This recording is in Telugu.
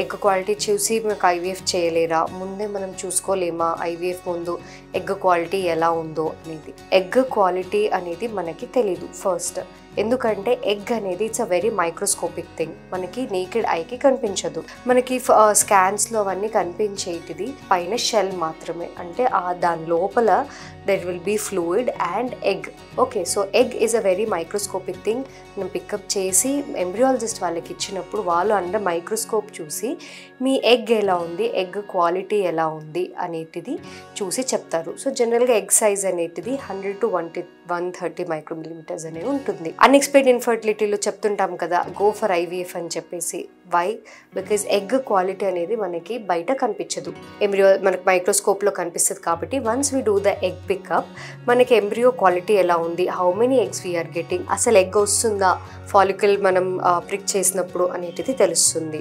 ఎగ్ క్వాలిటీ చూసి మీకు ఐవీఎఫ్ చేయలేరా, ముందే మనం చూసుకోలేమా ఐవీఎఫ్ ముందు ఎగ్ క్వాలిటీ ఎలా ఉందో అనేది. ఎగ్ క్వాలిటీ అనేది మనకి తెలీదు ఫస్ట్. ఎందుకంటే ఎగ్ అనేది it's a very microscopic thing. మనకి నేకెడ్ ఐకి కనిపించదు. మనకి స్కాన్స్లో అవన్నీ కనిపించేటిది పైన షెల్ మాత్రమే. అంటే దాని లోపల there will be fluid and egg. Okay, so egg is a very microscopic thing. మనం పికప్ చేసి ఎంబ్రియాలజిస్ట్ వాళ్ళకి ఇచ్చినప్పుడు వాళ్ళు అండర్ మైక్రోస్కోప్ చూసి మీ ఎగ్ ఎలా ఉంది, ఎగ్ క్వాలిటీ ఎలా ఉంది అనేటిది చూసి చెప్తారు. సో జనరల్గా ఎగ్ సైజ్ అనేటిది 100 to 130 మైక్రోమిలీమీటర్స్ అనేవి ఉంటుంది. అన్ఎక్స్పెక్టెడ్ ఇన్ఫర్టిలిటీలో చెప్తుంటాం కదా గో ఫర్ ఐవీఎఫ్ అని చెప్పేసి. వై? బికాజ్ ఎగ్ క్వాలిటీ అనేది మనకి బయట కనిపించదు, ఎంబ్రియో మనకి మైక్రోస్కోప్లో కనిపిస్తుంది. కాబట్టి once we do the egg pickup మనకి ఎంబ్రియో క్వాలిటీ ఎలా ఉంది, how many eggs we are getting, అసలు ఎగ్ వస్తుందా ఫాలికల్ మనం ప్రిక్ చేసినప్పుడు అనేటిది తెలుస్తుంది.